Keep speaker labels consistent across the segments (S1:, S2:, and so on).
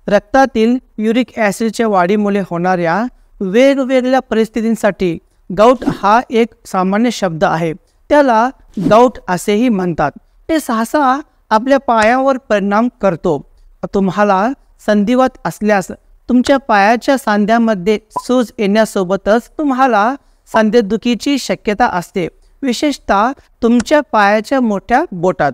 S1: रक्तातील युरिक ॲसिडच्या वाढीमुळे होणाऱ्या वेगवेगळ्या परिस्थितींसाठी गाऊट हा एक सामान्य शब्द आहे. त्याला गाऊट असेही म्हणतात. ते सहसा आपल्या पायावर परिणाम करतो. तुम्हाला संधिवात असल्यास तुमच्या पायाच्या सांध्यामध्ये सूज येण्यासोबतच तुम्हाला सांधेदुखीची शक्यता असते, विशेषतः तुमच्या पायाच्या मोठ्या बोटात.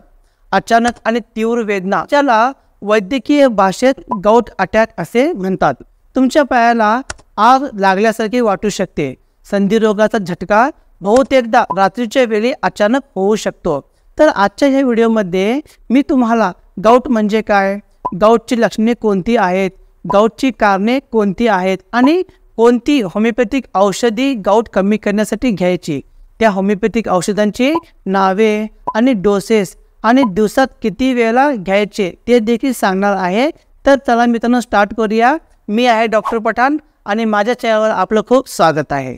S1: अचानक आणि तीव्र वेदना, ज्याला वैद्यकीय भाषेत गाऊट अटॅक असे म्हणतात. तुमच्या पायाला आग लागल्यासारखे वाटू शकते. संधिरोगाचा झटका बहुतेकदा रात्रीच्या वेळी अचानक होऊ शकतो. तर आजच्या ह्या व्हिडिओमध्ये मी तुम्हाला गाऊट म्हणजे काय, गाऊटची लक्षणे कोणती आहेत, गाऊटची कारणे कोणती आहेत आणि कोणती होमिओपॅथिक औषधी गाऊट कमी करण्यासाठी घ्यायची, त्या होमिओपॅथिक औषधांची नावे आणि डोसेस आणि दिवसात किती वेळा घ्यायचे ते देखील सांगणार आहे. तर चला मित्रांनो स्टार्ट करूया. मी आहे डॉक्टर पठाण आणि माझ्या चॅनलवर आपलं खूप स्वागत आहे.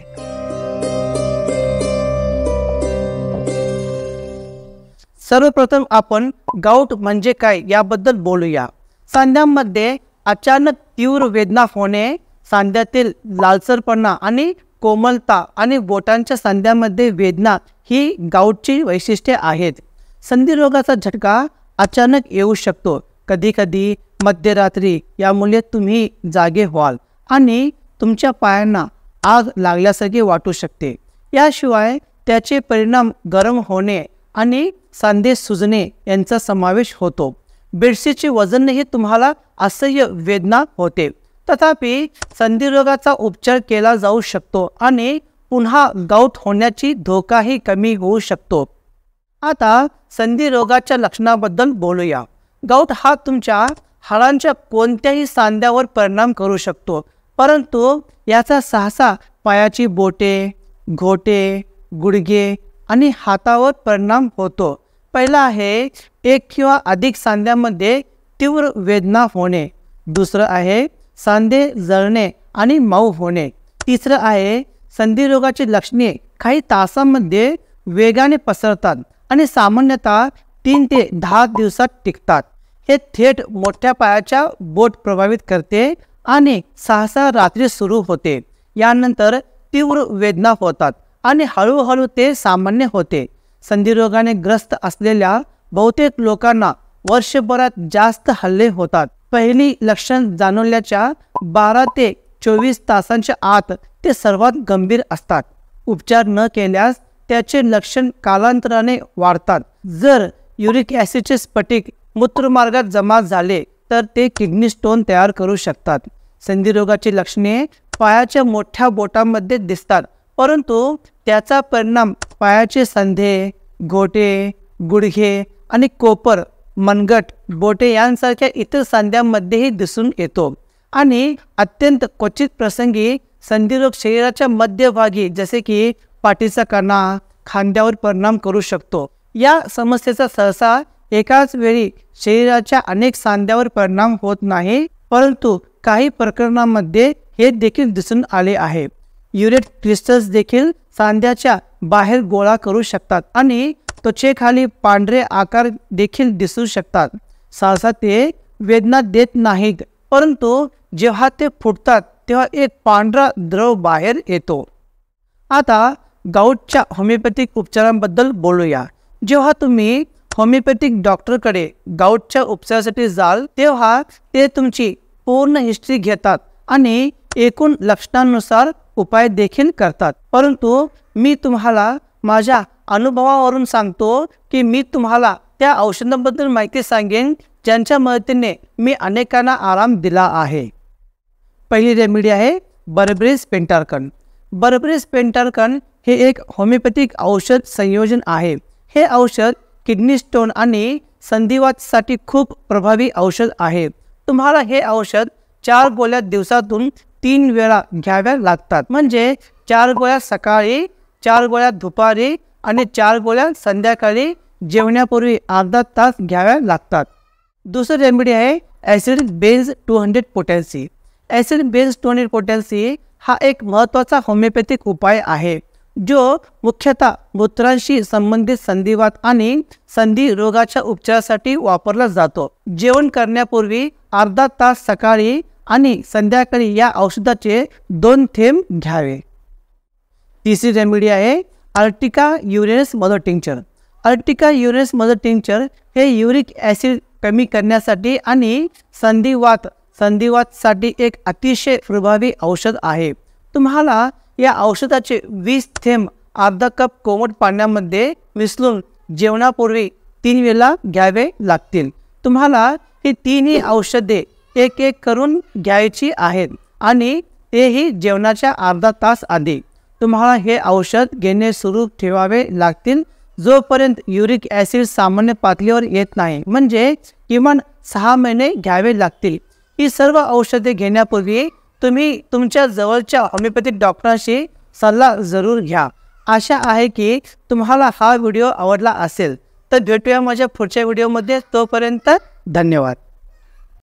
S1: सर्वप्रथम आपण गाऊट म्हणजे काय याबद्दल बोलूया. सांध्यामध्ये अचानक तीव्र वेदना होणे, सांध्यातील लालसरपणा आणि कोमलता आणि बोटांच्या सांध्यामध्ये वेदना ही गाऊटची वैशिष्ट्ये आहेत. संधिरोगाचा झटका अचानक येऊ शकतो, कधीकधी मध्यरात्री. यामुळे तुम्ही जागे व्हाल आणि तुमच्या पायांना आग लागल्यासारखे वाटू शकते. याशिवाय त्याचे परिणाम गरम होणे आणि सांधे सुजणे यांचा समावेश होतो. बेडशीटचे वजनही तुम्हाला असह्य वेदना होते. तथापि संधिरोगाचा उपचार केला जाऊ शकतो आणि पुन्हा गाऊट होण्याची धोकाही कमी होऊ शकतो. आता संधिरोगाच्या लक्षणाबद्दल बोलूया. गाऊट हा तुमच्या हाडांच्या कोणत्याही सांध्यावर परिणाम करू शकतो, परंतु याचा सहसा पायाची बोटे, घोटे, गुडघे आणि हातावर परिणाम होतो. पहिला आहे एक किंवा अधिक सांध्यामध्ये तीव्र वेदना होणे. दुसरं आहे सांधे जळणे आणि मऊ होणे. तिसरं आहे संधिरोगाची लक्षणे काही तासांमध्ये वेगाने पसरतात आणि सामान्यतः 3 ते 10 दिवसात टिकतात. हे थेट मोठ्या पायाच्या बोट प्रभावित करते आणि सहसा रात्री सुरू होते. यानंतर तीव्र वेदना होतात आणि हळूहळू ते सामान्य होते. संधिरोगाने ग्रस्त असलेल्या बहुतेक लोकांना वर्षभरात जास्त हल्ले होतात. पहिली लक्षण जाणवल्याच्या 12 ते 24 तासांच्या आत ते सर्वात गंभीर असतात. उपचार न केल्यास त्याचे लक्षण कालांतराने वाढतात. जर युरिक ॲसिडचे स्फटिक मूत्रमार्गात जमा झाले तर ते किडनी स्टोन तयार करू शकतात. संधिरोगाची लक्षणे पायाच्या मोठ्या बोटांमध्ये दिसतात, परंतु त्याचा परिणाम पायाचे सांधे, घोटे, गुडघे आणि कोपर, मनगट, बोटे यांसारख्या इतर सांध्यांमध्येही दिसून येतो. आणि अत्यंत क्वचित प्रसंगी संधिरोग शरीराच्या मध्यभागी जसे की पाठीचा कणा, खांद्यावर परिणाम करू शकतो. या समस्येचा सहसा एकाच वेळी शरीराच्या अनेक सांध्यावर परिणाम होत नाही, परंतु काही प्रकरणांमध्ये हे देखील दिसून आले आहे. युरेट क्रिस्टल्स देखील सांध्याच्या बाहेर गोळा करू शकतात आणि त्वचेखाली पांढरे आकार देखील दिसू शकतात. सहसा ते वेदना देत नाहीत, परंतु जेव्हा ते फुटतात तेव्हा एक पांढरा द्रव बाहेर येतो. आता गाऊटच्या होमिओपॅथिक उपचारांबद्दल बोलूया. जेव्हा तुम्ही होमिओपॅथिक डॉक्टरकडे गाऊटच्या उपचारासाठी जाल तेव्हा ते तुमची पूर्ण हिस्ट्री घेतात आणि एकूण लक्षणांनुसार उपाय देखील करतात. परंतु मी तुम्हाला माझ्या अनुभवावरून सांगतो की मी तुम्हाला त्या औषधांबद्दल माहिती सांगेन ज्यांच्या मदतीने मी अनेकांना आराम दिला आहे. पहिली रेमेडी आहे बर्बेरिस पेंटारकन. बर्बेरिस पेंटारकन हे एक होमिओपॅथिक औषध संयोजन आहे. हे औषध किडनी स्टोन आणि संधिवातासाठी खूप प्रभावी औषध आहे. तुम्हाला हे औषध 4 गोळ्या दिवसातून 3 वेळा घ्याव्या लागतात. म्हणजे 4 गोळ्या सकाळी, 4 गोळ्या दुपारी आणि 4 गोळ्या संध्याकाळी जेवण्यापूर्वी अर्धा तास घ्याव्या लागतात. दुसरी रेमेडी आहे ॲसिड बेस 200 पोटॅन्सी. ॲसिड बेस 200 पोटॅन्सी हा एक महत्त्वाचा होमिओपॅथिक उपाय आहे जो मुख्यतः मूत्रांशी संबंधित संधिवात आणि संधी रोगाच्या उपचारासाठी वापरला जातो। जेवण करण्यापूर्वी अर्धा तास सकाळी आणि संध्याकाळी या औषधाचे 2 थेंब घ्यावे। तिसरी रेमेडी आहे Ertiga Uranus mother tincture. Ertiga Uranus mother tincture हे युरिक ॲसिड कमी करण्यासाठी आणि संधिवातसाठी एक अतिशय प्रभावी औषध आहे। तुम्हाला या औषधाचे 20 थेंब अर्धा कप कोमट पाण्यामध्ये मिसळून जेवणापूर्वी 3 वेळा घ्यावे लागतील। तुम्हाला ही तिन्ही औषधे एक एक करून घ्यायची आहेत आणि तेही जेवणाच्या अर्धा तास आधी। तुम्हाला हे औषध घेणे सुरू ठेवावे लागतील जोपर्यंत युरिक ॲसिड सामान्य पातळीवर येत नाही, म्हणजे किमान 6 महिने घ्यावे लागतील। ही सर्व औषधे घेण्यापूर्वी तुम्ही तुमच्या जवळच्या होमिओपॅथिक डॉक्टरांशी सल्ला जरूर घ्या। आशा आहे की तुम्हाला हा व्हिडिओ आवडला असेल। तर भेटूया माझ्या पुढच्या व्हिडिओमध्ये। तोपर्यंत धन्यवाद।